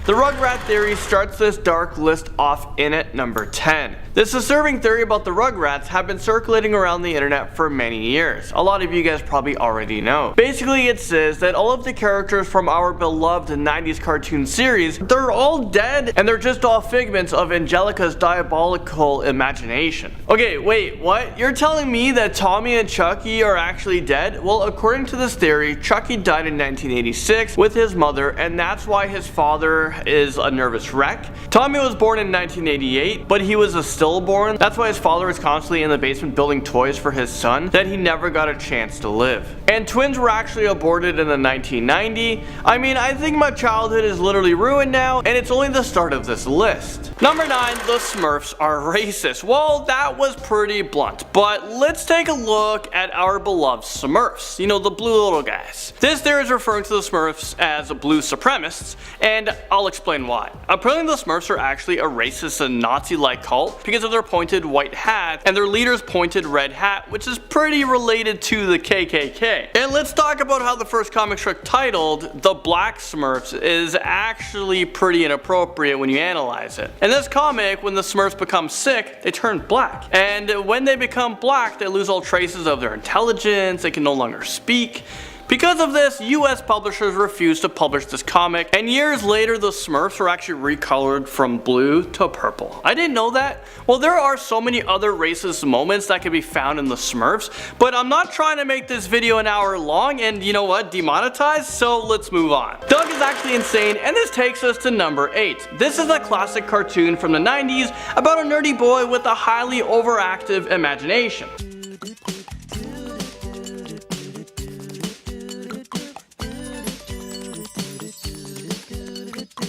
The Rugrat theory starts this dark list off in at number 10. This disturbing theory about the Rugrats have been circulating around the internet for many years. A lot of you guys probably already know. Basically, it says that all of the characters from our beloved 90s cartoon series, they're all dead and they're just all figments of Angelica's diabolical imagination. Okay, wait, what? You're telling me that Tommy and Chucky are actually dead? Well, according to this theory, Chucky died in 1986 with his mother, and that's why his father is a nervous wreck. Tommy was born in 1988, but he was a stillborn. That's why his father is constantly in the basement building toys for his son that he never got a chance to live. And twins were actually aborted in the 1990. I mean, I think my childhood is literally ruined now, and it's only the start of this list. Number 9, the Smurfs are racist. Well, that was pretty blunt, but let's take a look at our beloved Smurfs. You know, the blue little guys. This theory is referring to the Smurfs as blue supremacists, and I'll explain why. Apparently the Smurfs are actually a racist and Nazi-like cult because of their pointed white hat and their leader's pointed red hat, which is pretty related to the KKK. And let's talk about how the first comic strip titled The Black Smurfs is actually pretty inappropriate when you analyze it. In this comic, when the Smurfs become sick, they turn black. And when they become black, they lose all traces of their intelligence, they can no longer speak. Because of this, US publishers refused to publish this comic, and years later the Smurfs were actually recolored from blue to purple. I didn't know that. Well, there are so many other racist moments that can be found in the Smurfs, but I'm not trying to make this video an hour long and, you know what, demonetized, so let's move on. Doug is actually insane, and this takes us to number 8. This is a classic cartoon from the 90s about a nerdy boy with a highly overactive imagination.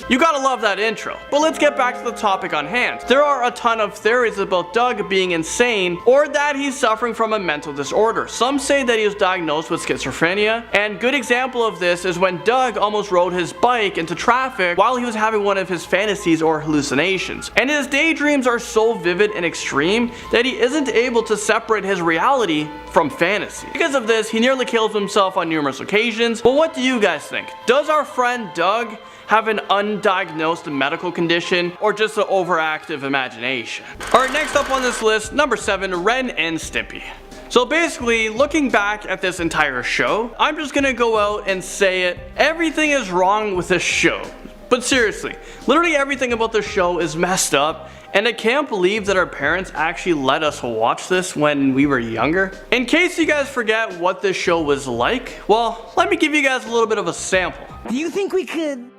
You gotta love that intro. But let's get back to the topic on hand. There are a ton of theories about Doug being insane or that he's suffering from a mental disorder. Some say that he was diagnosed with schizophrenia, and good example of this is when Doug almost rode his bike into traffic while he was having one of his fantasies or hallucinations. And his daydreams are so vivid and extreme that he isn't able to separate his reality from fantasy. Because of this, he nearly kills himself on numerous occasions. But what do you guys think? Does our friend Doug have an undiagnosed medical condition or just an overactive imagination? Alright, next up on this list, number 7, Ren and Stimpy. So basically, looking back at this entire show, I'm just gonna go out and say it. Everything is wrong with this show. But seriously, literally everything about this show is messed up, and I can't believe that our parents actually let us watch this when we were younger. In case you guys forget what this show was like, well, let me give you guys a little bit of a sample. Do you think we could...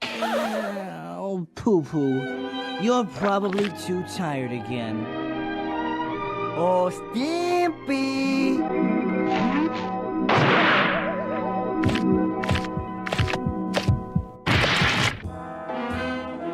Oh, poo-poo. You're probably too tired again. Oh, Stimpy!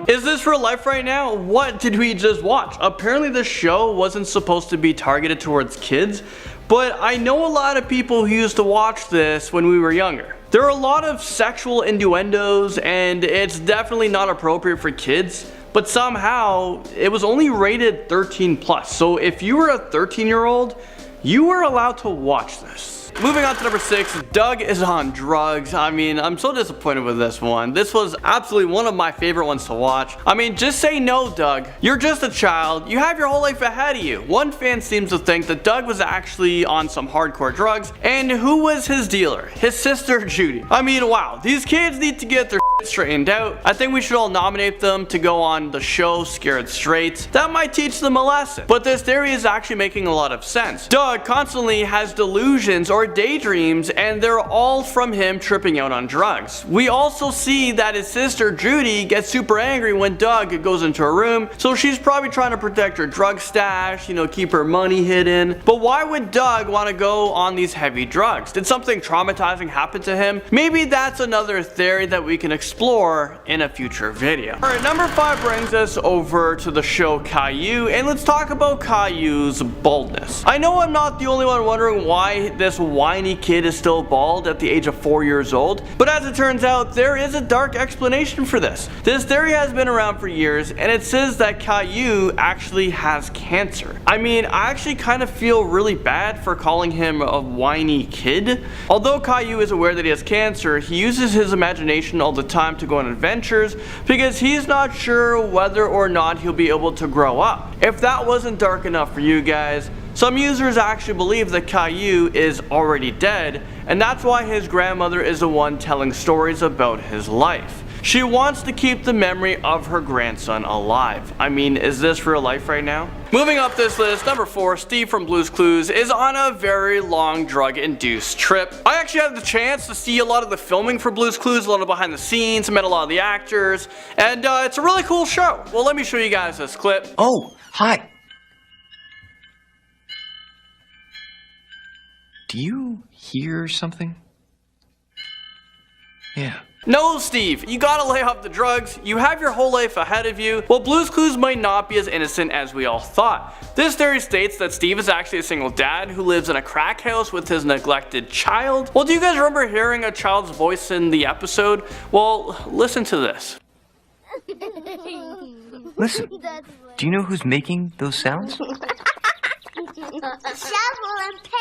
Is this real life right now? What did we just watch? Apparently the show wasn't supposed to be targeted towards kids, but I know a lot of people who used to watch this when we were younger. There are a lot of sexual innuendos, and it's definitely not appropriate for kids, but somehow it was only rated 13+. So if you were a 13-year-old, you were allowed to watch this. Moving on to number 6, Doug is on drugs. I mean, I'm so disappointed with this one. This was absolutely one of my favorite ones to watch. I mean, just say no, Doug. You're just a child. You have your whole life ahead of you. One fan seems to think that Doug was actually on some hardcore drugs, and who was his dealer? His sister, Judy. I mean, wow, these kids need to get their shit straightened out. I think we should all nominate them to go on the show Scared Straight. That might teach them a lesson. But this theory is actually making a lot of sense. Doug constantly has delusions or daydreams, and they're all from him tripping out on drugs. We also see that his sister Judy gets super angry when Doug goes into her room, so she's probably trying to protect her drug stash, you know, keep her money hidden. But why would Doug want to go on these heavy drugs? Did something traumatizing happen to him? Maybe that's another theory that we can explore in a future video. Alright, number 5 brings us over to the show CAILLOU, and let's talk about CAILLOU's boldness. I know I'm not the only one wondering why this whiny kid is still bald at the age of 4 years old, but as it turns out, there is a dark explanation for this. This theory has been around for years, and it says that CAILLOU actually has cancer. I mean, I actually kind of feel really bad for calling him a whiny kid. Although CAILLOU is aware that he has cancer, he uses his imagination all the time to go on adventures because he's not sure whether or not he'll be able to grow up. If that wasn't dark enough for you guys, some users actually believe that CAILLOU is already dead, and that's why his grandmother is the one telling stories about his life. She wants to keep the memory of her grandson alive. I mean, is this real life right now? Moving up this list, number 4, Steve from Blue's Clues is on a very long drug-induced trip. I actually had the chance to see a lot of the filming for Blue's Clues, a lot of behind the scenes, met a lot of the actors, and it's a really cool show. Well, let me show you guys this clip. Oh, hi. Do you hear something? Yeah. No, Steve, you gotta lay off the drugs. You have your whole life ahead of you. Well, Blue's Clues might not be as innocent as we all thought. This theory states that Steve is actually a single dad who lives in a crack house with his neglected child. Well, do you guys remember hearing a child's voice in the episode? Well, listen to this. Listen, do you know who's making those sounds? Shovel and pail.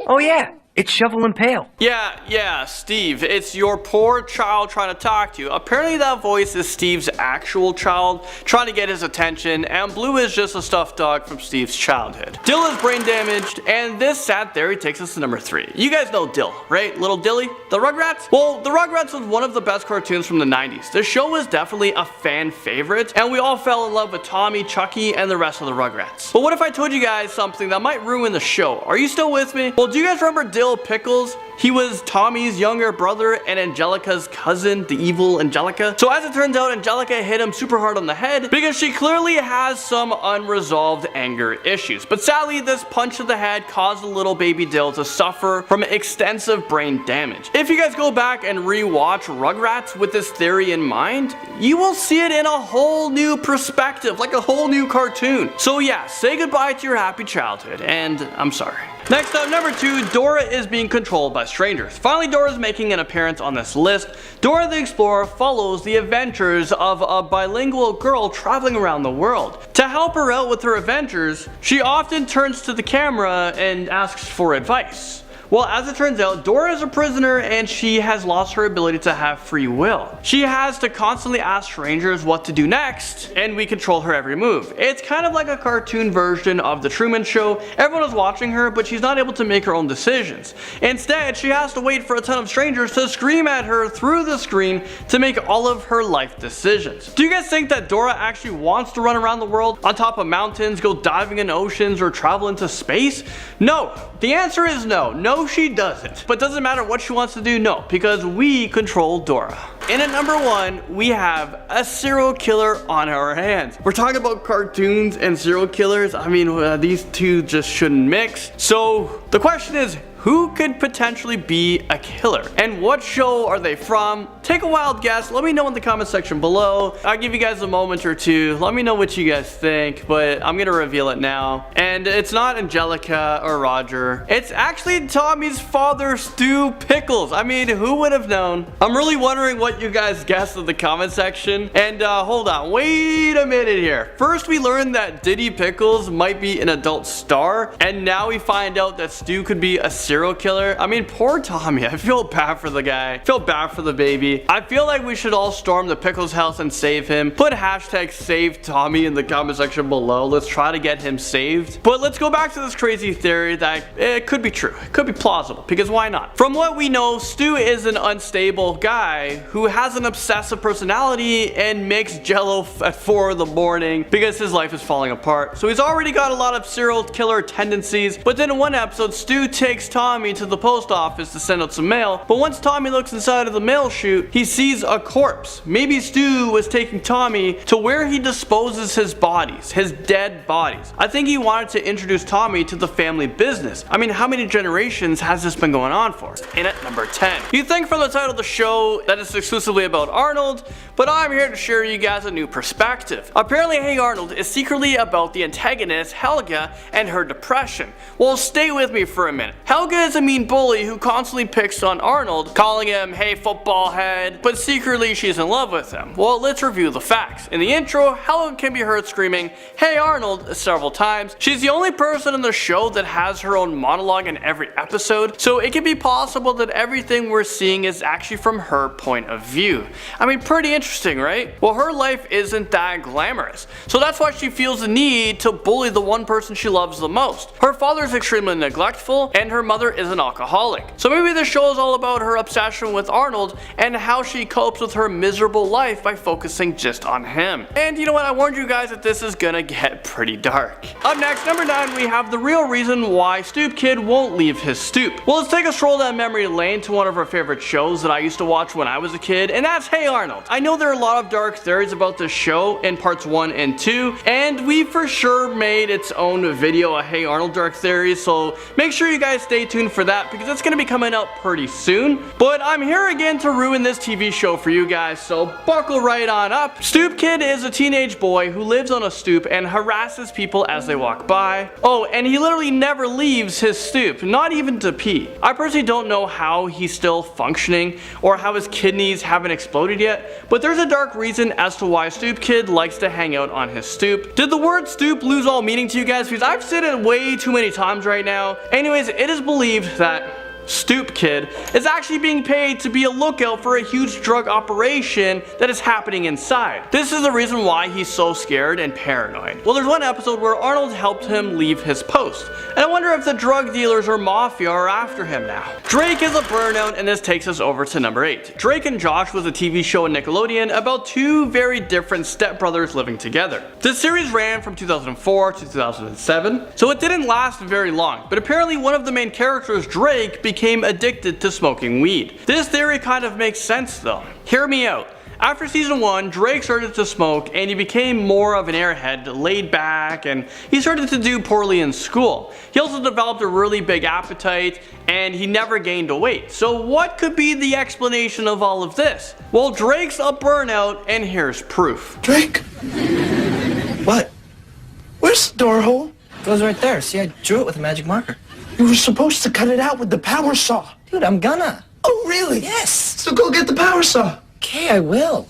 Oh yeah, it's Shovel and Pail. Yeah, Steve, it's your poor child trying to talk to you. Apparently that voice is Steve's actual child trying to get his attention, and Blue is just a stuffed dog from Steve's childhood. Dill is brain damaged, and this sad theory takes us to number 3. You guys know Dill, right? Little Dilly? The Rugrats? Well, the Rugrats was one of the best cartoons from the 90s. The show was definitely a fan favorite, and we all fell in love with Tommy, Chucky, and the rest of the Rugrats. But what if I told you guys something that might ruin the show? Are you still with me? Well, do you guys remember Dill Pickles? He was Tommy's younger brother and Angelica's cousin, the evil Angelica. So as it turns out, Angelica hit him super hard on the head because she clearly has some unresolved anger issues. But sadly, this punch to the head caused the little baby Dill to suffer from extensive brain damage. If you guys go back and re-watch Rugrats with this theory in mind, you will see it in a whole new perspective, like a whole new cartoon. So yeah, say goodbye to your happy childhood, and I'm sorry. Next up, number 2, Dora is being controlled by strangers. Finally, Dora is making an appearance on this list. Dora the Explorer follows the adventures of a bilingual girl traveling around the world. To help her out with her adventures, she often turns to the camera and asks for advice. Well, as it turns out, Dora is a prisoner and she has lost her ability to have free will. She has to constantly ask strangers what to do next, and we control her every move. It's kind of like a cartoon version of The Truman Show. Everyone is watching her, but she's not able to make her own decisions. Instead, she has to wait for a ton of strangers to scream at her through the screen to make all of her life decisions. Do you guys think that Dora actually wants to run around the world on top of mountains, go diving in oceans, or travel into space? No. The answer is no. No, she doesn't. But doesn't matter what she wants to do, no, because we control Dora. And at number 1, we have a serial killer on our hands. We're talking about cartoons and serial killers. I mean, these two just shouldn't mix. So the question is, who could potentially be a killer? And what show are they from? Take a wild guess. Let me know in the comment section below. I'll give you guys a moment or two. Let me know what you guys think, but I'm gonna reveal it now. And it's not Angelica or Roger. It's actually Tommy's father, Stu Pickles. I mean, who would have known? I'm really wondering what you guys guessed in the comment section. And hold on, wait a minute here. First we learned that Diddy Pickles might be an adult star, and now we find out that Stu could be a serial killer. I mean, poor Tommy. I feel bad for the guy. I feel bad for the baby. I feel like we should all storm the Pickles house and save him. Put hashtag save Tommy in the comment section below. Let's try to get him saved. But let's go back to this crazy theory that it could be true. It could be plausible, because why not? From what we know, Stu is an unstable guy who has an obsessive personality and makes jello at 4 in the morning because his life is falling apart. So he's already got a lot of serial killer tendencies, but then in one episode, Stu takes Tommy Tommy to the post office to send out some mail, but once Tommy looks inside of the mail chute, he sees a corpse. Maybe Stu was taking Tommy to where he disposes his bodies, his dead bodies. I think he wanted to introduce Tommy to the family business. I mean, how many generations has this been going on for? In at number 10. You think from the title of the show that it's exclusively about Arnold, but I'm here to share you guys a new perspective. Apparently, Hey Arnold is secretly about the antagonist Helga and her depression. Well, stay with me for a minute. Helga is a mean bully who constantly picks on Arnold, calling him hey football head, but secretly she's in love with him. Well, let's review the facts. In the intro, Helga can be heard screaming hey Arnold several times. She's the only person in the show that has her own monologue in every episode, so it can be possible that everything we're seeing is actually from her point of view. I mean, pretty interesting, right? Well, her life isn't that glamorous, so that's why she feels the need to bully the one person she loves the most. Her father is extremely neglectful, and her mother is an alcoholic. So maybe this show is all about her obsession with Arnold and how she copes with her miserable life by focusing just on him. And you know what? I warned you guys that this is gonna get pretty dark. Up next, number 9, we have the real reason why Stoop Kid won't leave his stoop. Well, let's take a stroll down memory lane to one of our favorite shows that I used to watch when I was a kid, and that's Hey Arnold. I know there are a lot of dark theories about this show in parts 1 and 2, and we for sure made its own video of Hey Arnold dark theories, so make sure you guys stay tuned for that because it's gonna be coming out pretty soon. But I'm here again to ruin this TV show for you guys, so buckle right on up. Stoop Kid is a teenage boy who lives on a stoop and harasses people as they walk by. Oh, and he literally never leaves his stoop, not even to pee. I personally don't know how he's still functioning or how his kidneys haven't exploded yet, but there's a dark reason as to why Stoop Kid likes to hang out on his stoop. Did the word stoop lose all meaning to you guys? Because I've said it way too many times right now. Anyways, it is believed that Stoop Kid is actually being paid to be a lookout for a huge drug operation that is happening inside. This is the reason why he's so scared and paranoid. Well, there's one episode where Arnold helped him leave his post, and I wonder if the drug dealers or mafia are after him now. Drake is a burnout, and this takes us over to number 8. Drake and Josh was a TV show on Nickelodeon about two very different stepbrothers living together. This series ran from 2004 to 2007, so it didn't last very long, but apparently one of the main characters, Drake, became addicted to smoking weed. This theory kind of makes sense though. Hear me out. After season 1, Drake started to smoke and he became more of an airhead, laid back, and he started to do poorly in school. He also developed a really big appetite and he never gained weight. So what could be the explanation of all of this? Well, Drake's a burnout and here's proof. Drake? What? Where's the door hole? Goes right there. See, I drew it with a magic marker. You were supposed to cut it out with the power saw. Dude, I'm gonna. Oh, really? Yes. So go get the power saw. Okay, I will.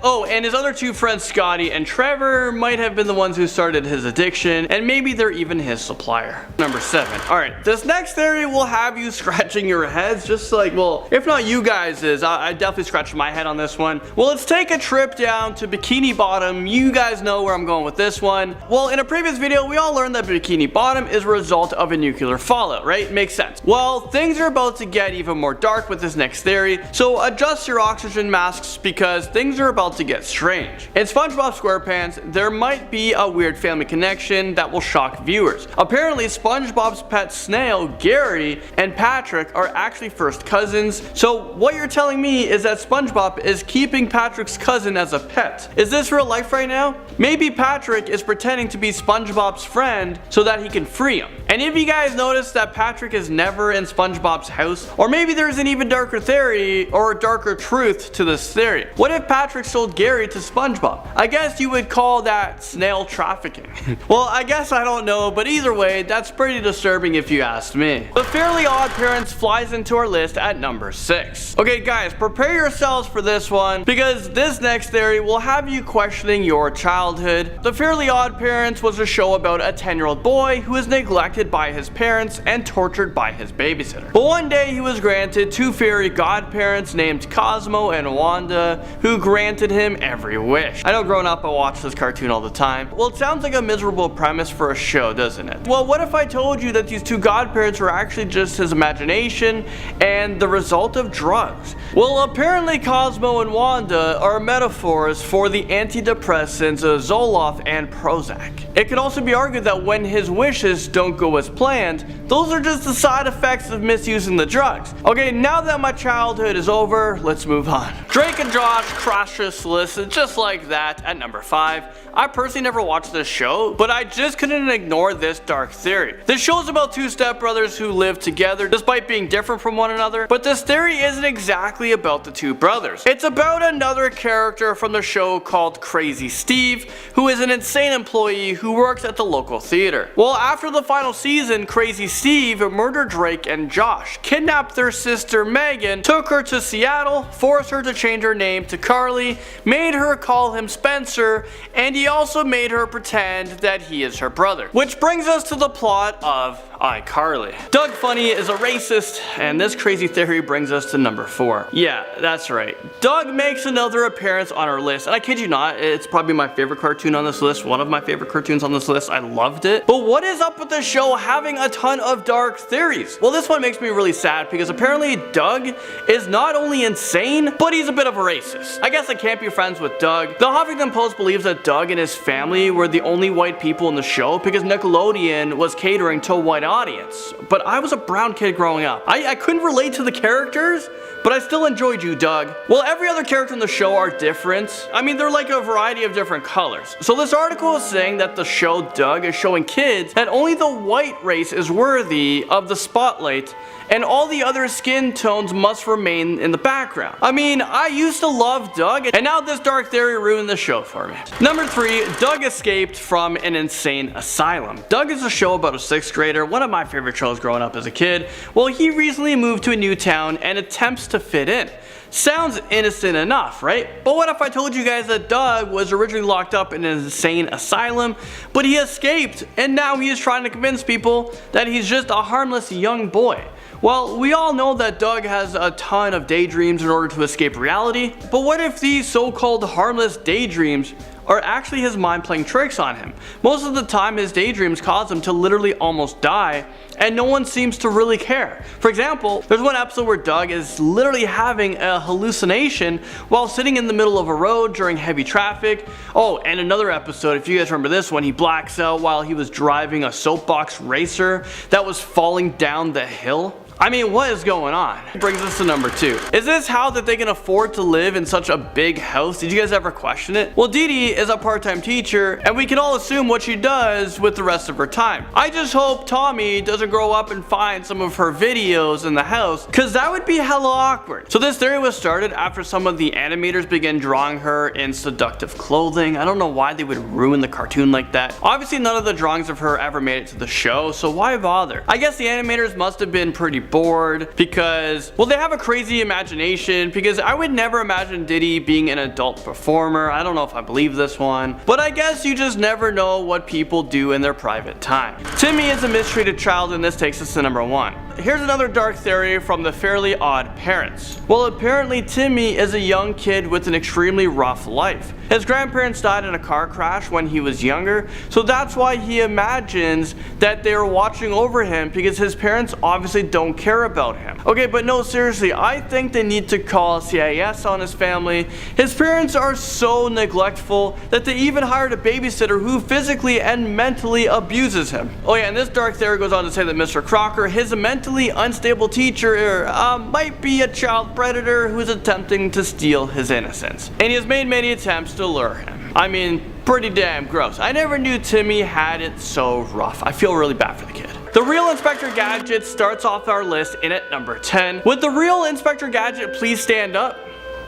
Oh, and his other two friends, Scotty and Trevor, might have been the ones who started his addiction, and maybe they're even his supplier. Number 7. Alright, this next theory will have you scratching your heads, just like, well, if not you guys is, I definitely scratched my head on this one. Well, let's take a trip down to Bikini Bottom. You guys know where I'm going with this one. Well, in a previous video, we all learned that Bikini Bottom is a result of a nuclear fallout, right? Makes sense. Well, things are about to get even more dark with this next theory, so adjust your oxygen masks because things are about to get strange. In SpongeBob SquarePants, there might be a weird family connection that will shock viewers. Apparently, SpongeBob's pet snail, Gary, and Patrick are actually first cousins, so what you're telling me is that SpongeBob is keeping Patrick's cousin as a pet. Is this real life right now? Maybe Patrick is pretending to be SpongeBob's friend so that he can free him. And if you guys notice that Patrick is never in SpongeBob's house, or maybe there's an even darker theory or a darker truth to this theory. What if Patrick sold Gary to SpongeBob? I guess you would call that snail trafficking. Well, I guess I don't know, but either way, that's pretty disturbing if you ask me. The Fairly Odd Parents flies into our list at number 6. Okay guys, prepare yourselves for this one, because this next theory will have you questioning your childhood. The Fairly Odd Parents was a show about a 10-year-old boy who is neglected neglected by his parents and tortured by his babysitter. But one day he was granted two fairy godparents named Cosmo and Wanda, who granted him every wish. I know growing up I watched this cartoon all the time. Well, it sounds like a miserable premise for a show, doesn't it? Well, what if I told you that these two godparents were actually just his imagination and the result of drugs? Well, apparently Cosmo and Wanda are metaphors for the antidepressants Zoloft and Prozac. It could also be argued that when his wishes don't go as planned, those are just the side effects of misusing the drugs. Okay, now that my childhood is over, let's move on. Drake and Josh crashed this list just like that at number 5. I personally never watched this show, but I just couldn't ignore this dark theory. This show is about two stepbrothers who live together despite being different from one another, but this theory isn't exactly about the two brothers. It's about another character from the show called Crazy Steve, who is an insane employee who works at the local theater. Well, after the final season, Crazy Steve murdered Drake and Josh, kidnapped their sister Megan, took her to Seattle, forced her to change her name to Carly, made her call him Spencer, and he also made her pretend that he is her brother. Which brings us to the plot of iCarly. Doug Funny is a racist, and this crazy theory brings us to number 4. Yeah, that's right. Doug makes another appearance on our list, and I kid you not, it's probably my favorite cartoon on this list, one of my favorite cartoons on this list. I loved it. But what is up with the show having a ton of dark theories? Well, this one makes me really sad because apparently Doug is not only insane, but he's a bit of a racist. I guess I can't be friends with Doug. The Huffington Post believes that Doug and his family were the only white people in the show because Nickelodeon was catering to a white audience. But I was a brown kid growing up. I couldn't relate to the characters, but I still enjoyed you, Doug. Well, every other character in the show are different. I mean, they're like a variety of different colors. So this article is saying that the show Doug is showing kids that only the white race is worthy of the spotlight and all the other skin tones must remain in the background. I mean, I used to love Doug, and now this dark theory ruined the show for me. Number 3, Doug escaped from an insane asylum. Doug is a show about a 6th grader, one of my favorite shows growing up as a kid. Well, he recently moved to a new town and attempts to fit in. Sounds innocent enough, right? But what if I told you guys that Doug was originally locked up in an insane asylum, but he escaped, and now he is trying to convince people that he's just a harmless young boy? Well, we all know that Doug has a ton of daydreams in order to escape reality, but what if these so-called harmless daydreams are actually his mind playing tricks on him? Most of the time his daydreams cause him to literally almost die, and no one seems to really care. For example, there's one episode where Doug is literally having a hallucination while sitting in the middle of a road during heavy traffic. Oh, and another episode, if you guys remember this one, he blacks out while he was driving a soapbox racer that was falling down the hill. I mean, what is going on? Brings us to number 2. Is this how that they can afford to live in such a big house? Did you guys ever question it? Well, Dee Dee is a part-time teacher, and we can all assume what she does with the rest of her time. I just hope Tommy doesn't grow up and find some of her videos in the house, cause that would be hella awkward. So this theory was started after some of the animators began drawing her in seductive clothing. I don't know why they would ruin the cartoon like that. Obviously none of the drawings of her ever made it to the show, so why bother? I guess the animators must have been pretty bored because, well, they have a crazy imagination, because I would never imagine Diddy being an adult performer. I don't know if I believe this one, but I guess you just never know what people do in their private time. Timmy is a mistreated child, and this takes us to number 1. Here's another dark theory from the Fairly Odd Parents. Well, apparently Timmy is a young kid with an extremely rough life. His grandparents died in a car crash when he was younger, so that's why he imagines that they are watching over him, because his parents obviously don't care about him. Okay, but no, seriously, I think they need to call CIS on his family. His parents are so neglectful that they even hired a babysitter who physically and mentally abuses him. Oh yeah, and this dark theory goes on to say that Mr. Crocker, his mentally unstable teacher, might be a child predator who's attempting to steal his innocence. And he has made many attempts to lure him. I mean, pretty damn gross. I never knew Timmy had it so rough. I feel really bad for the kid. The Real Inspector Gadget starts off our list in at number 10. Would the Real Inspector Gadget please stand up?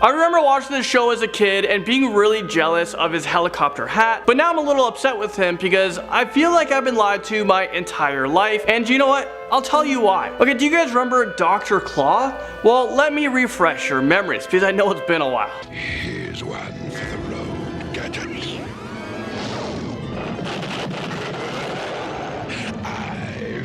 I remember watching this show as a kid and being really jealous of his helicopter hat, but now I'm a little upset with him because I feel like I've been lied to my entire life, and you know what? I'll tell you why. Okay, do you guys remember Dr. Claw? Well, let me refresh your memories because I know it's been a while. Here's one for the road, gadgets. I've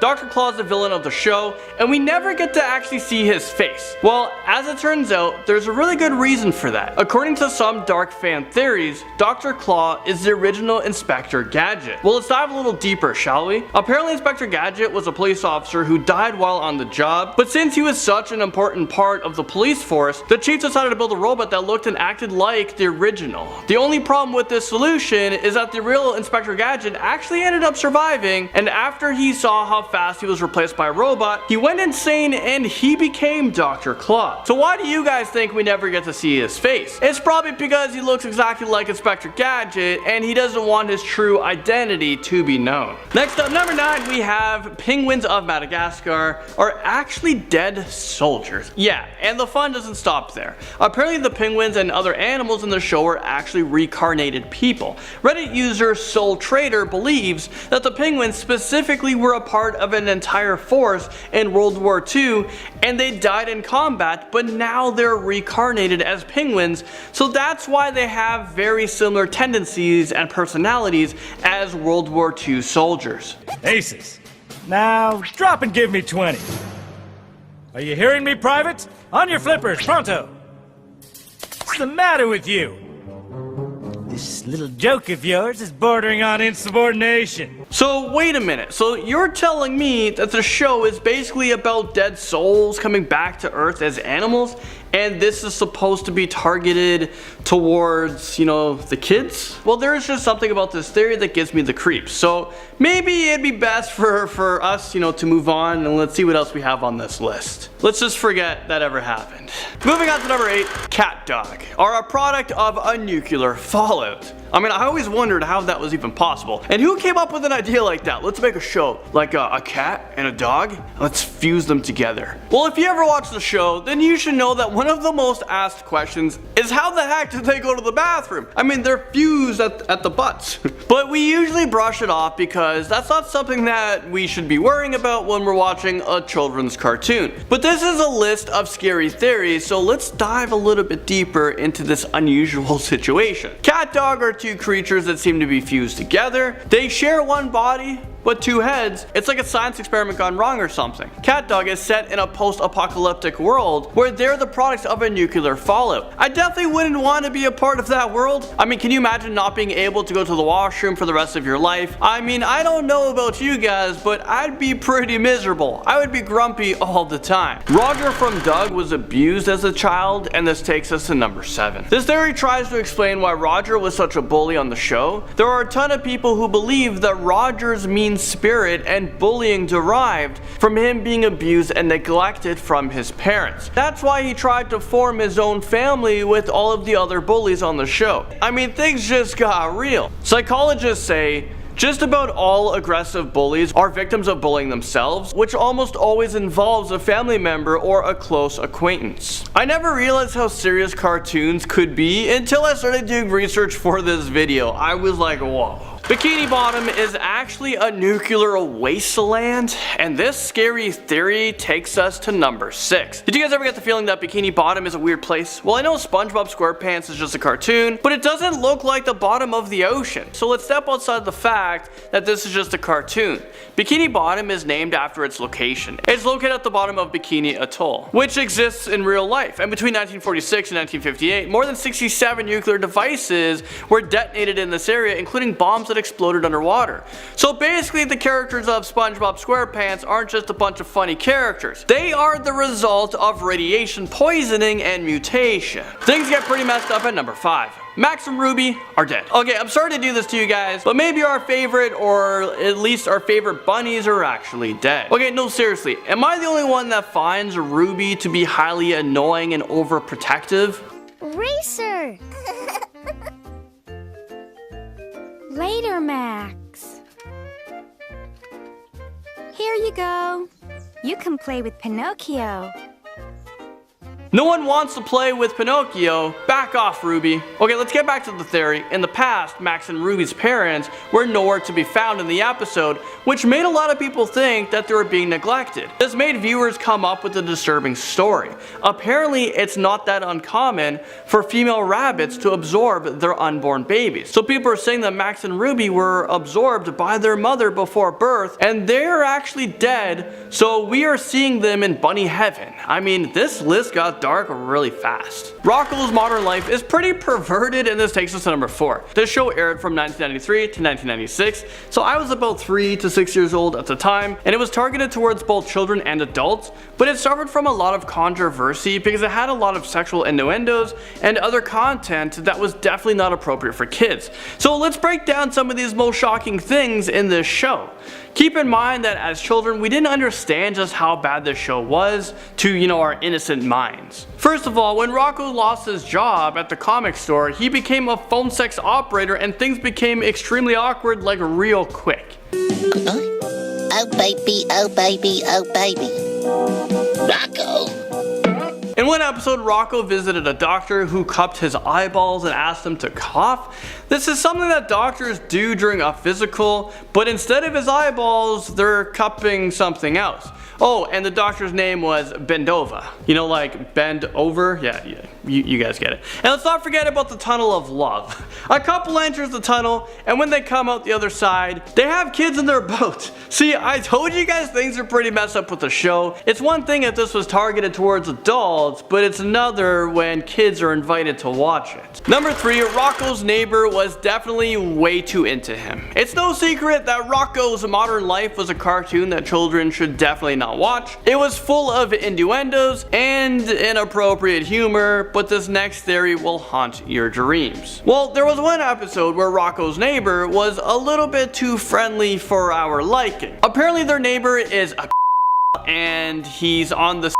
Dr. Claw is the villain of the show, and we never get to actually see his face. Well, as it turns out, there's a really good reason for that. According to some dark fan theories, Dr. Claw is the original Inspector Gadget. Well, let's dive a little deeper, shall we? Apparently, Inspector Gadget was a police officer who died while on the job, but since he was such an important part of the police force, the chief decided to build a robot that looked and acted like the original. The only problem with this solution is that the real Inspector Gadget actually ended up surviving, and after he saw how fast he was replaced by a robot, he went insane and he became Dr. Claw. So why do you guys think we never get to see his face? It's probably because he looks exactly like Inspector Gadget and he doesn't want his true identity to be known. Next up, number 9, we have penguins of Madagascar are actually dead soldiers. Yeah, and the fun doesn't stop there. Apparently the penguins and other animals in the show are actually reincarnated people. Reddit user Soul Trader believes that the penguins specifically were a part of an entire force in World War II and they died in combat, but now they're reincarnated as penguins, so that's why they have very similar tendencies and personalities as World War II soldiers. Aces. Now, drop and give me 20. Are you hearing me, privates? On your flippers, pronto! What's the matter with you? This little joke of yours is bordering on insubordination. So wait a minute, so you're telling me that the show is basically about dead souls coming back to Earth as animals, and this is supposed to be targeted towards, you know, the kids? Well, there's just something about this theory that gives me the creeps, so maybe it'd be best for us, you know, to move on and let's see what else we have on this list. Let's just forget that ever happened. Moving on to number 8, cat dog, are a product of a nuclear fallout. I mean, I always wondered how that was even possible. And who came up with an idea like that? Let's make a show, like a cat and a dog. Let's fuse them together. Well, if you ever watch the show, then you should know that one of the most asked questions is how the heck did they go to the bathroom? I mean, they're fused at the butts. But we usually brush it off because that's not something that we should be worrying about when we're watching a children's cartoon. But this is a list of scary theories, so let's dive a little bit deeper into this unusual situation. Cat dog are two creatures that seem to be fused together. They share one body, but two heads. It's like a science experiment gone wrong or something. Cat dog is set in a post-apocalyptic world where they're the products of a nuclear fallout. I definitely wouldn't want to be a part of that world. I mean, can you imagine not being able to go to the washroom for the rest of your life? I mean, I don't know about you guys, but I'd be pretty miserable. I would be grumpy all the time. Roger from Doug was abused as a child, and this takes us to number 7. This theory tries to explain why Roger was such a bully on the show. There are a ton of people who believe that Roger's mean spirit and bullying derived from him being abused and neglected from his parents. That's why he tried to form his own family with all of the other bullies on the show. I mean, things just got real. Psychologists say just about all aggressive bullies are victims of bullying themselves, which almost always involves a family member or a close acquaintance. I never realized how serious cartoons could be until I started doing research for this video. I was like, whoa. Bikini Bottom is actually a nuclear wasteland, and this scary theory takes us to number 6. Did you guys ever get the feeling that Bikini Bottom is a weird place? Well, I know SpongeBob SquarePants is just a cartoon, but it doesn't look like the bottom of the ocean. So let's step outside the fact that this is just a cartoon. Bikini Bottom is named after its location. It's located at the bottom of Bikini Atoll, which exists in real life. And between 1946 and 1958, more than 67 nuclear devices were detonated in this area, including bombs that exploded underwater. So basically the characters of SpongeBob SquarePants aren't just a bunch of funny characters. They are the result of radiation poisoning and mutation. Things get pretty messed up at number 5. Max and Ruby are dead. Okay, I'm sorry to do this to you guys, but maybe our favorite, or at least our favorite bunnies, are actually dead. Okay, no, seriously, am I the only one that finds Ruby to be highly annoying and overprotective? Racer! Later, Max. Here you go. You can play with Pinocchio. No one wants to play with Pinocchio. Back off, Ruby. Okay, let's get back to the theory. In the past, Max and Ruby's parents were nowhere to be found in the episode, which made a lot of people think that they were being neglected. This made viewers come up with a disturbing story. Apparently, it's not that uncommon for female rabbits to absorb their unborn babies. So people are saying that Max and Ruby were absorbed by their mother before birth, and they're actually dead, so we are seeing them in bunny heaven. I mean, this list got dark really fast. Rocko's modern life is pretty perverted, and this takes us to number 4. This show aired from 1993 to 1996, so I was about 3 to 6 years old at the time, and it was targeted towards both children and adults, but it suffered from a lot of controversy because it had a lot of sexual innuendos and other content that was definitely not appropriate for kids. So let's break down some of these most shocking things in this show. Keep in mind that as children, we didn't understand just how bad this show was to, our innocent minds. First of all, when Rocko lost his job at the comic store, he became a phone sex operator and things became extremely awkward like real quick. Oh baby, oh baby, oh baby. Rocko! In one episode, Rocko visited a doctor who cupped his eyeballs and asked him to cough. This is something that doctors do during a physical, but instead of his eyeballs, they're cupping something else. Oh, and the doctor's name was Bendova. Like bend over? Yeah, you guys get it. And let's not forget about the tunnel of love. A couple enters the tunnel, and when they come out the other side, they have kids in their boat. See, I told you guys things are pretty messed up with the show. It's one thing if this was targeted towards adults, but it's another when kids are invited to watch it. Number 3, Rocko's neighbor was definitely way too into him. It's no secret that Rocko's Modern Life was a cartoon that children should definitely not watch. It was full of innuendos and inappropriate humor, but this next theory will haunt your dreams. Well, there was one episode where Rocko's neighbor was a little bit too friendly for our liking. Apparently their neighbor is a and he's on the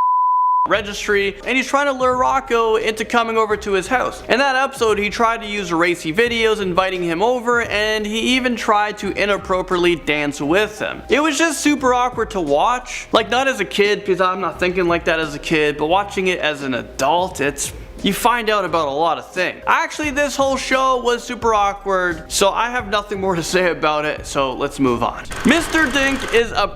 registry, and he's trying to lure Rocko into coming over to his house. In that episode, he tried to use racy videos inviting him over, and he even tried to inappropriately dance with him. It was just super awkward to watch. Like, not as a kid, because I'm not thinking like that as a kid, but watching it as an adult, you find out about a lot of things. Actually, this whole show was super awkward, so I have nothing more to say about it, so let's move on. Mr. Dink is a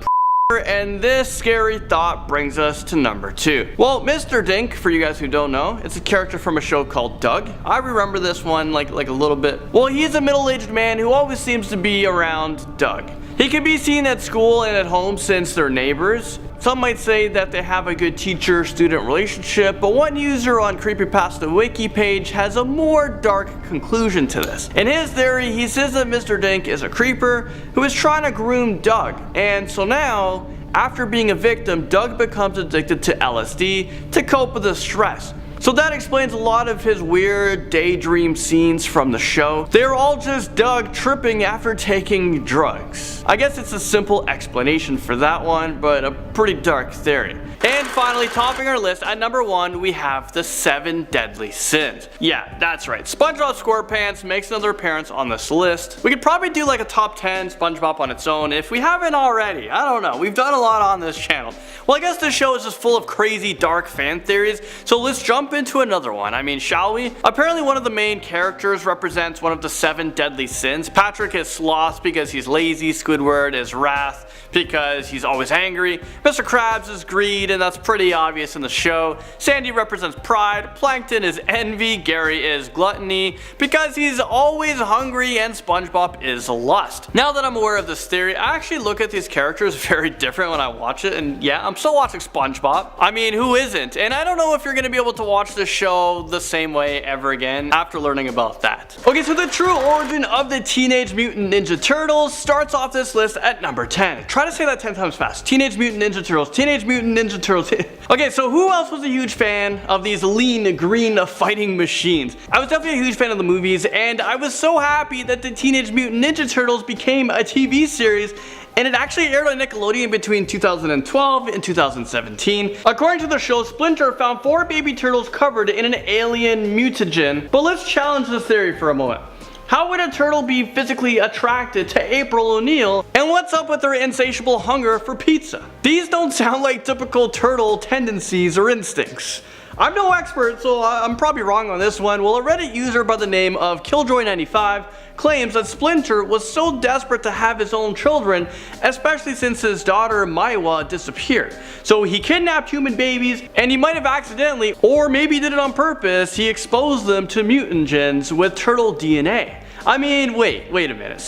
and this scary thought brings us to number 2. Well, Mr. Dink, for you guys who don't know, it's a character from a show called Doug. I remember this one like a little bit. Well, he's a middle-aged man who always seems to be around Doug. He can be seen at school and at home since they're neighbors. Some might say that they have a good teacher-student relationship, but one user on Creepypasta Wiki page has a more dark conclusion to this. In his theory, he says that Mr. Dink is a creeper who is trying to groom Doug, and so now, after being a victim, Doug becomes addicted to LSD to cope with the stress. So that explains a lot of his weird daydream scenes from the show. They're all just Doug tripping after taking drugs. I guess it's a simple explanation for that one, but a pretty dark theory. And finally, topping our list at number 1, we have the 7 deadly sins. Yeah, that's right. SpongeBob SquarePants makes another appearance on this list. We could probably do like a top 10 SpongeBob on its own if we haven't already. I don't know. We've done a lot on this channel. Well, I guess this show is just full of crazy dark fan theories, so let's jump into another one. I mean, shall we? Apparently one of the main characters represents one of the 7 deadly sins. Patrick is sloth because he's lazy, Squidward is wrath because he's always angry, Mr. Krabs is greed, and that's pretty obvious in the show. Sandy represents pride, Plankton is envy, Gary is gluttony because he's always hungry, and SpongeBob is lust. Now that I'm aware of this theory, I actually look at these characters very different when I watch it, and yeah, I'm still watching SpongeBob. I mean, who isn't? And I don't know if you're gonna be able to watch this show the same way ever again after learning about that. Okay, so the true origin of the Teenage Mutant Ninja Turtles starts off this list at number 10. Try to say that 10 times fast. Teenage Mutant Ninja Turtles, Teenage Mutant Ninja Turtles. Okay, so who else was a huge fan of these lean green fighting machines? I was definitely a huge fan of the movies, and I was so happy that the Teenage Mutant Ninja Turtles became a TV series, and it actually aired on Nickelodeon between 2012 and 2017. According to the show, Splinter found 4 baby turtles covered in an alien mutagen. But let's challenge this theory for a moment. How would a turtle be physically attracted to April O'Neil, and what's up with their insatiable hunger for pizza? These don't sound like typical turtle tendencies or instincts. I'm no expert, so I'm probably wrong on this one. Well, a Reddit user by the name of Killjoy95 claims that Splinter was so desperate to have his own children, especially since his daughter Maiwa disappeared. So he kidnapped human babies, and he might have accidentally, or maybe did it on purpose, he exposed them to mutant gens with turtle DNA. I mean, wait a minute.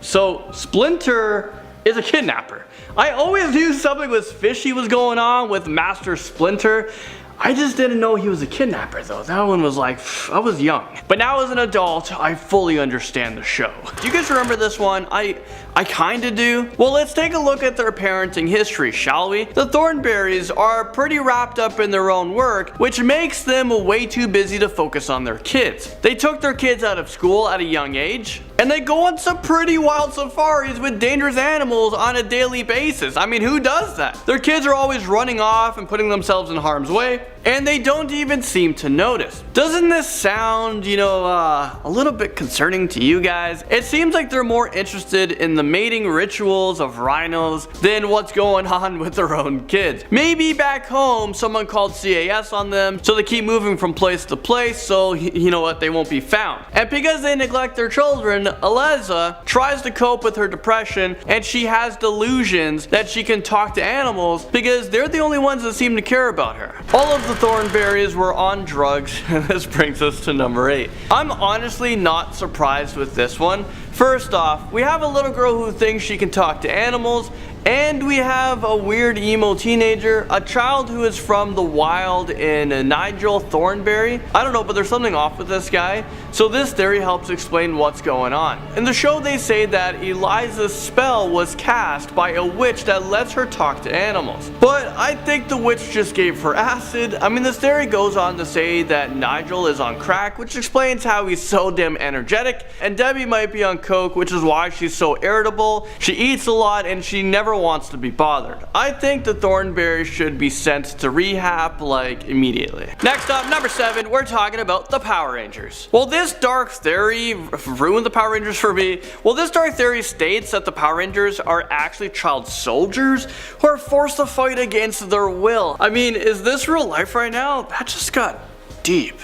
So Splinter is a kidnapper. I always knew something was fishy was going on with Master Splinter. I just didn't know he was a kidnapper though. That one was like, I was young. But now as an adult, I fully understand the show. Do you guys remember this one? I kinda do. Well, let's take a look at their parenting history, shall we? The Thornberrys are pretty wrapped up in their own work, which makes them way too busy to focus on their kids. They took their kids out of school at a young age, and they go on some pretty wild safaris with dangerous animals on a daily basis. I mean, who does that? Their kids are always running off and putting themselves in harm's way, and they don't even seem to notice. Doesn't this sound, a little bit concerning to you guys? It seems like they're more interested in the mating rituals of rhinos than what's going on with their own kids. Maybe back home someone called CAS on them, so they keep moving from place to place, so you know what, they won't be found. And because they neglect their children, Eliza tries to cope with her depression, and she has delusions that she can talk to animals because they're the only ones that seem to care about her. All of the Thornberrys were on drugs. This brings us to number 8. I'm honestly not surprised with this one. First off, we have a little girl who thinks she can talk to animals, and we have a weird emo teenager, a child who is from the wild in Nigel Thornberry. I don't know, but there's something off with this guy. So this theory helps explain what's going on. In the show they say that Eliza's spell was cast by a witch that lets her talk to animals. But I think the witch just gave her acid. I mean, this theory goes on to say that Nigel is on crack, which explains how he's so damn energetic, and Debbie might be on coke, which is why she's so irritable. She eats a lot and she never wants to be bothered. I think the Thornberrys should be sent to rehab like immediately. Next up, number 7, we're talking about the Power Rangers. Well, this dark theory ruined the Power Rangers for me. Well, this dark theory states that the Power Rangers are actually child soldiers who are forced to fight against their will. I mean, is this real life right now? That just got deep.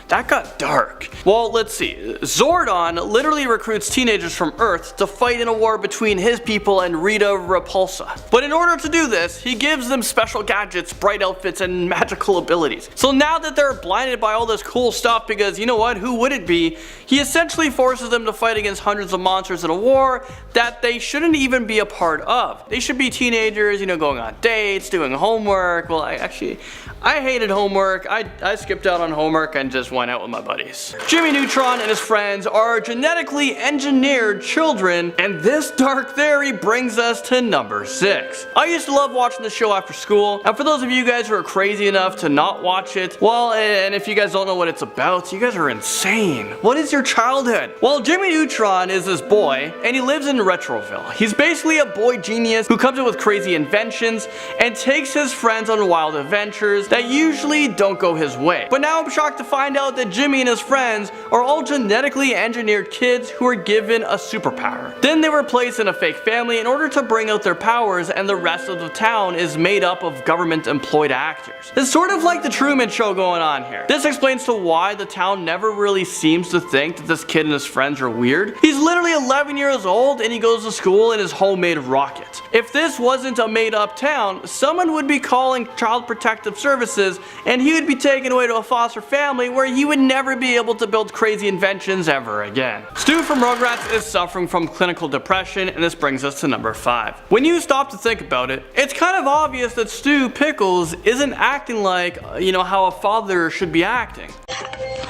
That got dark. Well, let's see. Zordon literally recruits teenagers from Earth to fight in a war between his people and Rita Repulsa. But in order to do this, he gives them special gadgets, bright outfits, and magical abilities. So now that they're blinded by all this cool stuff, because you know what, who would it be? He essentially forces them to fight against hundreds of monsters in a war that they shouldn't even be a part of. They should be teenagers, going on dates, doing homework. Well, I hated homework. I skipped out on homework and just went out with my buddies. Jimmy Neutron and his friends are genetically engineered children, and this dark theory brings us to number 6. I used to love watching the show after school, and for those of you guys who are crazy enough to not watch it, well, and if you guys don't know what it's about, you guys are insane. What is your childhood? Well, Jimmy Neutron is this boy, and he lives in Retroville. He's basically a boy genius who comes up with crazy inventions and takes his friends on wild adventures that usually don't go his way. But now I'm shocked to find out that Jimmy and his friends are all genetically engineered kids who are given a superpower. Then they were placed in a fake family in order to bring out their powers, and the rest of the town is made up of government employed actors. It's sort of like the Truman Show going on here. This explains to why the town never really seems to think that this kid and his friends are weird. He's literally 11 years old and he goes to school in his homemade rocket. If this wasn't a made up town, someone would be calling Child Protective Services and he would be taken away to a foster family where he would never be able to build crazy inventions ever again. Stu from Rugrats is suffering from clinical depression, and this brings us to number 5. When you stop to think about it, it's kind of obvious that Stu Pickles isn't acting like, how a father should be acting.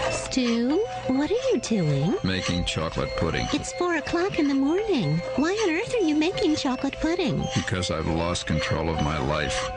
Stu, what are you doing? Making chocolate pudding. It's 4 o'clock in the morning. Why on earth are you making chocolate pudding? Because I've lost control of my life.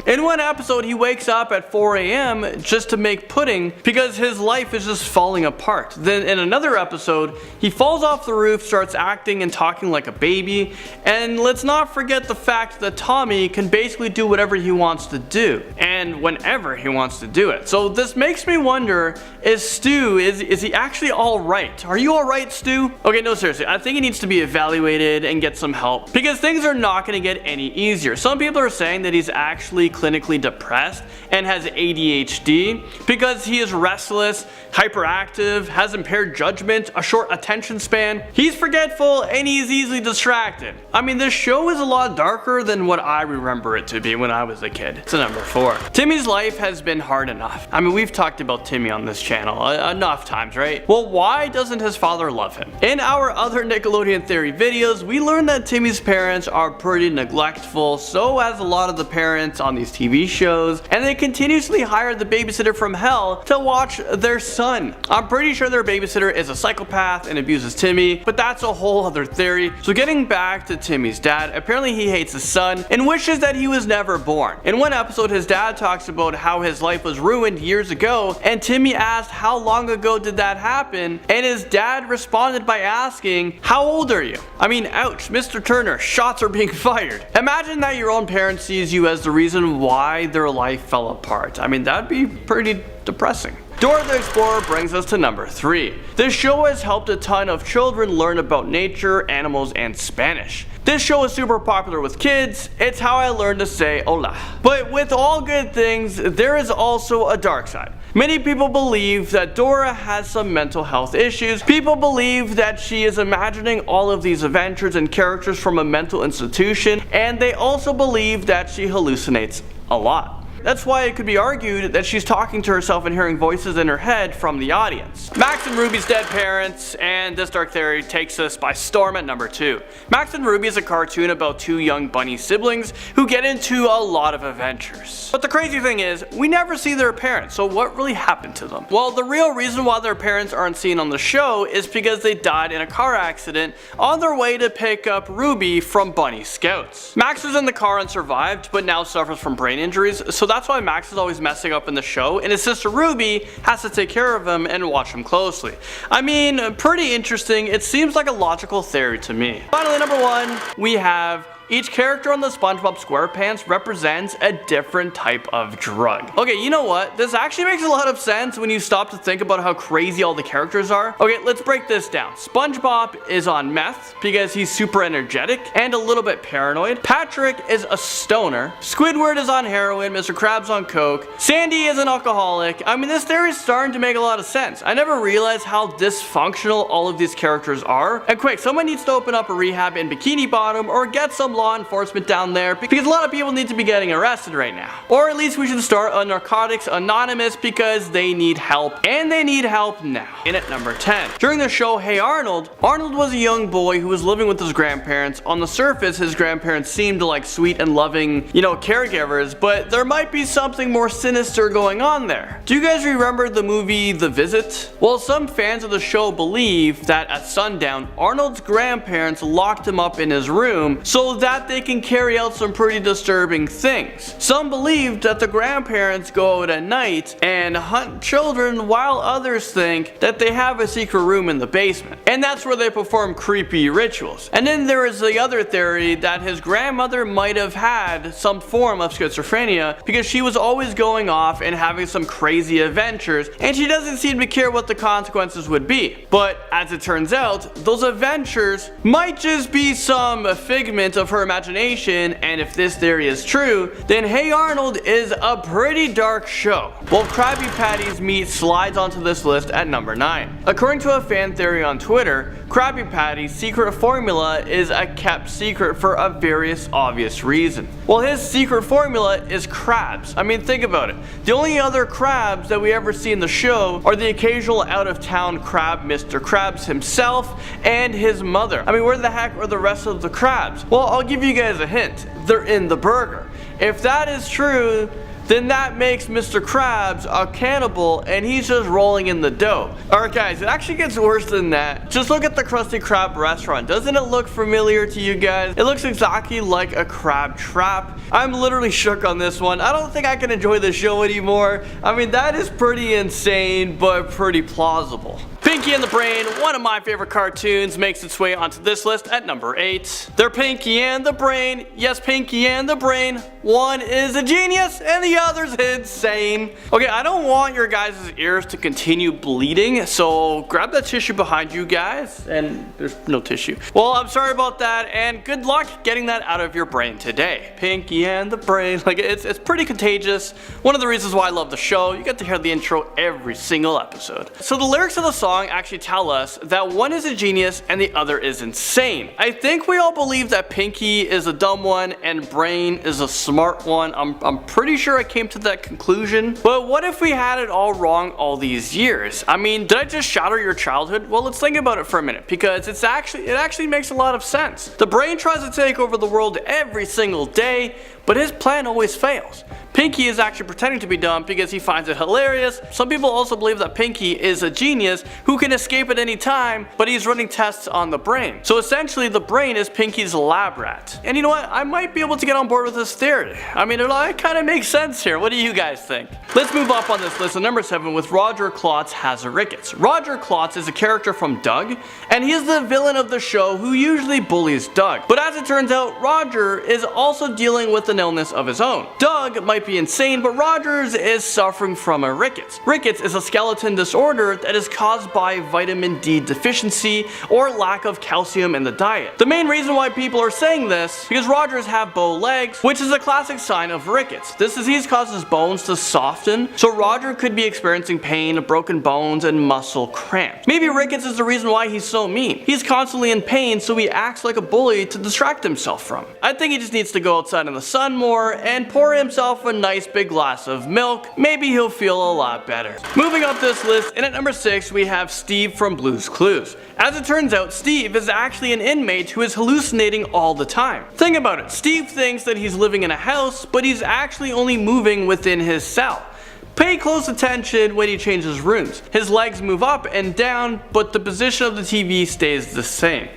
In one episode, he wakes up at 4 a.m. just to make pudding because his life is just falling apart. Then in another episode, he falls off the roof, starts acting and talking like a baby. And let's not forget the fact that Tommy can basically do whatever he wants to do and whenever he wants to do it. So this makes me wonder, is Stu, is he actually alright? Are you alright, Stu? Okay, no, seriously, I think he needs to be evaluated and get some help because things are not going to get any easier. Some people are saying that he's actually clinically depressed and has ADHD because he is restless, hyperactive, has impaired judgment, a short attention span. He's forgetful and he's easily distracted. I mean, this show is a lot darker than what I remember it to be when I was a kid. It's a number 4. Timmy's life has been hard enough. I mean, we've talked about Timmy on this channel enough times, right? Well, why doesn't his father love him? In our other Nickelodeon theory videos, we learned that Timmy's parents are pretty neglectful, so as a lot of the parents on these TV shows, and they continuously hire the babysitter from hell to watch their son. I'm pretty sure their babysitter is a psychopath and abuses Timmy, but that's a whole other theory. So getting back to Timmy's dad, apparently he hates his son and wishes that he was never born. In one episode, his dad talks about how his life was ruined years ago, and Timmy asked how long ago did that happen, and his dad responded by asking, how old are you? I mean, ouch, Mr. Turner, shots are being fired. Imagine that your own parent sees you as the reason why their life fell apart. I mean, that'd be pretty depressing. Dora the Explorer brings us to number 3. This show has helped a ton of children learn about nature, animals, and Spanish. This show is super popular with kids. It's how I learned to say hola. But with all good things, there is also a dark side. Many people believe that Dora has some mental health issues. People believe that she is imagining all of these adventures and characters from a mental institution, and they also believe that she hallucinates a lot. That's why it could be argued that she's talking to herself and hearing voices in her head from the audience. Max and Ruby's dead parents, and this dark theory takes us by storm at number 2. Max and Ruby is a cartoon about 2 young bunny siblings who get into a lot of adventures. But the crazy thing is, we never see their parents, so what really happened to them? Well, the real reason why their parents aren't seen on the show is because they died in a car accident on their way to pick up Ruby from Bunny Scouts. Max was in the car and survived, but now suffers from brain injuries, so that's why Max is always messing up in the show, and his sister Ruby has to take care of him and watch him closely. I mean, pretty interesting. It seems like a logical theory to me. Finally, number 1, we have each character on the SpongeBob SquarePants represents a different type of drug. Okay, you know what? This actually makes a lot of sense when you stop to think about how crazy all the characters are. Okay, let's break this down. SpongeBob is on meth because he's super energetic and a little bit paranoid. Patrick is a stoner. Squidward is on heroin. Mr. Krabs on coke. Sandy is an alcoholic. I mean, this theory is starting to make a lot of sense. I never realized how dysfunctional all of these characters are. And quick, someone needs to open up a rehab in Bikini Bottom or get some law enforcement down there because a lot of people need to be getting arrested right now. Or at least we should start a Narcotics Anonymous because they need help, and they need help now. In at number 10. During the show Hey Arnold, Arnold was a young boy who was living with his grandparents. On the surface, his grandparents seemed like sweet and loving, caregivers, but there might be something more sinister going on there. Do you guys remember the movie The Visit? Well, some fans of the show believe that at sundown, Arnold's grandparents locked him up in his room so that they can carry out some pretty disturbing things. Some believe that the grandparents go out at night and hunt children, while others think that they have a secret room in the basement, and that's where they perform creepy rituals. And then there is the other theory that his grandmother might have had some form of schizophrenia because she was always going off and having some crazy adventures, and she doesn't seem to care what the consequences would be. But as it turns out, those adventures might just be some figment of her imagination, and if this theory is true, then Hey Arnold is a pretty dark show. Well, Krabby Patty's meat slides onto this list at number 9. According to a fan theory on Twitter, Krabby Patty's secret formula is a kept secret for a very obvious reason. Well, his secret formula is crabs. I mean, think about it. The only other crabs that we ever see in the show are the occasional out-of-town crab, Mr. Krabs himself, and his mother. I mean, where the heck are the rest of the crabs? Well, I'll give you guys a hint. They're in the burger. If that is true, then that makes Mr. Krabs a cannibal and he's just rolling in the dough. Alright guys, it actually gets worse than that. Just look at the Krusty Krab restaurant. Doesn't it look familiar to you guys? It looks exactly like a crab trap. I'm literally shook on this one. I don't think I can enjoy the show anymore. I mean, that is pretty insane, but pretty plausible. Pinky and the Brain, one of my favorite cartoons, makes its way onto this list at number 8. They're Pinky and the Brain, yes, Pinky and the Brain. One is a genius and the other's insane. Okay, I don't want your guys' ears to continue bleeding, so grab that tissue behind you guys, and there's no tissue. Well, I'm sorry about that, and good luck getting that out of your brain today. Pinky and the Brain, like it's pretty contagious. One of the reasons why I love the show, you get to hear the intro every single episode. So the lyrics of the song actually tell us that one is a genius and the other is insane. I think we all believe that Pinky is a dumb one and Brain is a smart one. I'm pretty sure I came to that conclusion. But what if we had it all wrong all these years? I mean, did I just shatter your childhood? Well, let's think about it for a minute, because it actually makes a lot of sense. The Brain tries to take over the world every single day, but his plan always fails. Pinky is actually pretending to be dumb because he finds it hilarious. Some people also believe that Pinky is a genius who can escape at any time, but he's running tests on the Brain. So essentially the Brain is Pinky's lab rat. And you know what? I might be able to get on board with this theory. I mean, it kind of makes sense here. What do you guys think? Let's move up on this list at number 7 with Roger KLOTZ has a rickets. Roger KLOTZ is a character from Doug, and he is the villain of the show who usually bullies Doug. But as it turns out, Roger is also dealing with an illness of his own. Doug might be insane, but Rogers is suffering from a rickets. Rickets is a skeleton disorder that is caused by vitamin D deficiency or lack of calcium in the diet. The main reason why people are saying this because Rogers have bow legs, which is a classic sign of rickets. This disease causes bones to soften, so Roger could be experiencing pain, broken bones, and muscle cramps. Maybe rickets is the reason why he's so mean. He's constantly in pain, so he acts like a bully to distract himself from. I think he just needs to go outside in the sun more and pour himself a nice big glass of milk. Maybe he'll feel a lot better. Moving up this list, and at number 6 we have Steve from Blue's Clues. As it turns out, Steve is actually an inmate who is hallucinating all the time. Think about it, Steve thinks that he's living in a house, but he's actually only moving within his cell. Pay close attention when he changes rooms. His legs move up and down, but the position of the TV stays the same.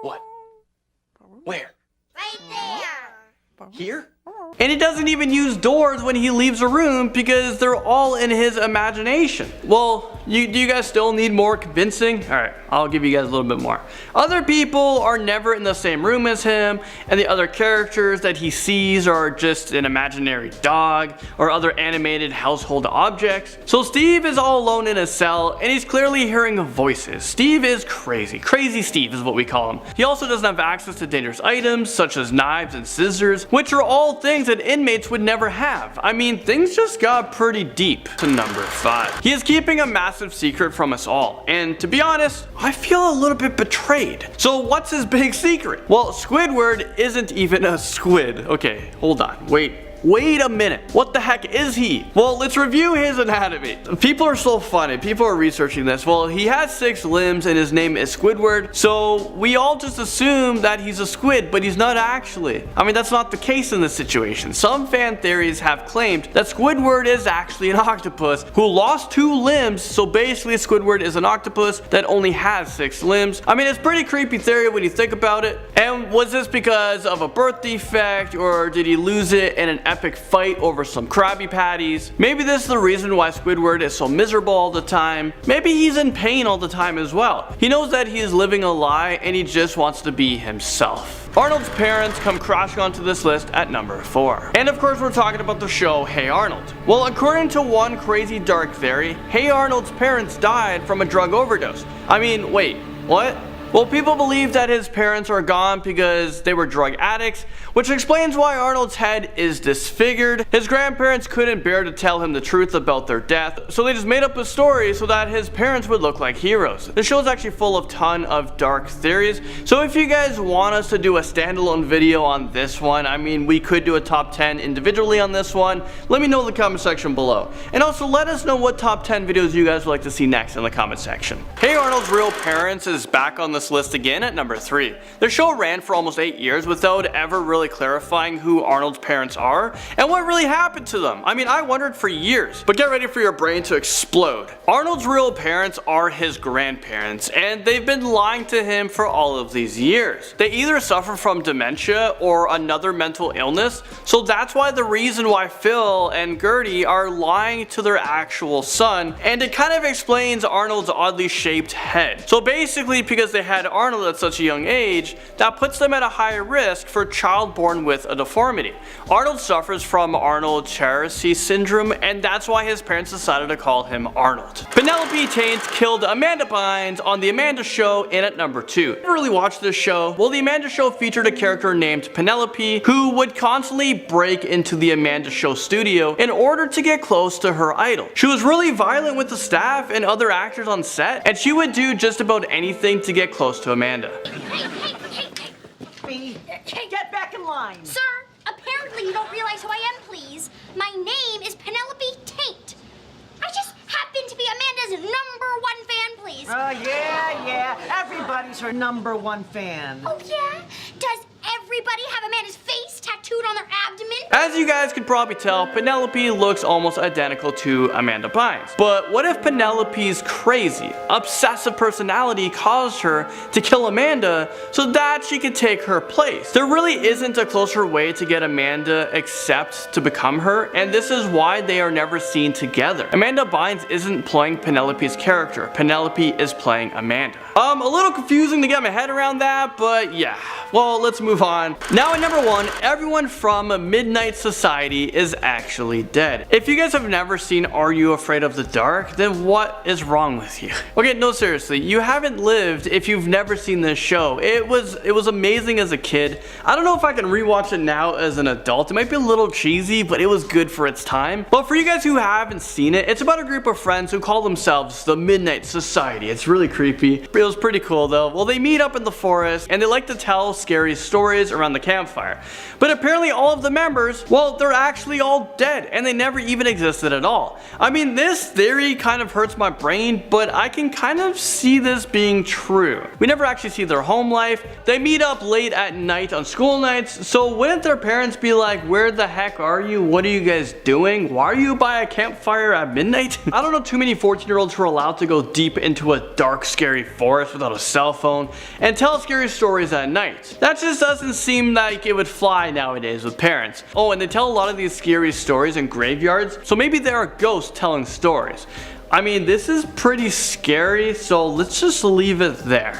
What? Where? Right there. Here? And he doesn't even use doors when he leaves a room because they're all in his imagination. Well, do you guys still need more convincing? Alright, I'll give you guys a little bit more. Other people are never in the same room as him, and the other characters that he sees are just an imaginary dog or other animated household objects. So Steve is all alone in his cell, and he's clearly hearing voices. Steve is crazy. Crazy Steve is what we call him. He also doesn't have access to dangerous items such as knives and scissors, which are all things that inmates would never have. I mean, things just got pretty deep. To number 5. He is keeping a massive secret from us all, and to be honest, I feel a little bit betrayed. So what's his big secret? Well, Squidward isn't even a squid. Okay, hold on, wait a minute. What the heck is he? Well, let's review his anatomy. People are so funny. People are researching this. Well, he has 6 limbs and his name is Squidward. So we all just assume that he's a squid, but he's not actually. I mean, that's not the case in this situation. Some fan theories have claimed that Squidward is actually an octopus who lost 2 limbs. So basically Squidward is an octopus that only has 6 limbs. I mean, it's pretty creepy theory when you think about it. And was this because of a birth defect, or did he lose it in an epic fight over some Krabby Patties? Maybe this is the reason why Squidward is so miserable all the time. Maybe he's in pain all the time as well. He knows that he is living a lie and he just wants to be himself. Arnold's parents come crashing onto this list at number 4. And of course we're talking about the show Hey Arnold. Well, according to one crazy dark theory, Hey Arnold's parents died from a drug overdose. I mean, wait, what? Well, people believe that his parents are gone because they were drug addicts, which explains why Arnold's head is disfigured. His grandparents couldn't bear to tell him the truth about their death, so they just made up a story so that his parents would look like heroes. The show is actually full of ton of dark theories, so if you guys want us to do a standalone video on this one, I mean, we could do a top 10 individually on this one. Let me know in the comment section below. And also let us know what top 10 videos you guys would like to see next in the comment section. Hey Arnold's real parents is back on the this list again at number 3. The show ran for almost 8 years without ever really clarifying who Arnold's parents are and what really happened to them. I mean, I wondered for years, but get ready for your brain to explode. Arnold's real parents are his grandparents, and they've been lying to him for all of these years. They either suffer from dementia or another mental illness, so that's why the reason why Phil and Gertie are lying to their actual son, and it kind of explains Arnold's oddly shaped head. So basically, because they had Arnold at such a young age, that puts them at a higher risk for a child born with a deformity. Arnold suffers from Arnold-Chiari syndrome, and that's why his parents decided to call him Arnold. Penelope Taint killed Amanda Bynes on The Amanda Show in at number 2. Never really watched this show. Well, The Amanda Show featured a character named Penelope who would constantly break into The Amanda Show studio in order to get close to her idol. She was really violent with the staff and other actors on set, and she would do just about anything to get close to Amanda. Get back in line. Sir, apparently you don't realize who I am, please. My name is Penelope Taint. I just happen to be Amanda's #1 fan, please. Yeah. Everybody's her #1 fan. Oh, yeah? Does everybody have Amanda's face tattooed on their abdomen? As you guys could probably tell, Penelope looks almost identical to Amanda Bynes. But what if Penelope's crazy, obsessive personality caused her to kill Amanda so that she could take her place? There really isn't a closer way to get Amanda except to become her, and this is why they are never seen together. Amanda Bynes isn't playing Penelope's character. Penelope is playing Amanda. A little confusing to get my head around that, but yeah. Well, let's move on. Now at number 1, everyone from Midnight Society is actually dead. If you guys have never seen Are You Afraid of the Dark, then what is wrong with you? Okay, no, seriously, you haven't lived if you've never seen this show. It was amazing as a kid. I don't know if I can rewatch it now as an adult. It might be a little cheesy, but it was good for its time. But for you guys who haven't seen it, it's about a group of friends who call themselves the Midnight Society. It's really creepy. It was pretty cool though. Well, they meet up in the forest and they like to tell scary stories around the campfire. But apparently all of the members, well, they're actually all dead and they never even existed at all. I mean, this theory kind of hurts my brain, but I can kind of see this being true. We never actually see their home life. They meet up late at night on school nights, so wouldn't their parents be like, where the heck are you? What are you guys doing? Why are you by a campfire at midnight? I don't know too many 14-year-olds who are allowed to go deep into a dark, scary forest without a cell phone and tell scary stories at night. That just doesn't seem like it would fly nowadays with parents. Oh, and they tell a lot of these scary stories in graveyards, so maybe there are ghosts telling stories. I mean, this is pretty scary, so let's just leave it there.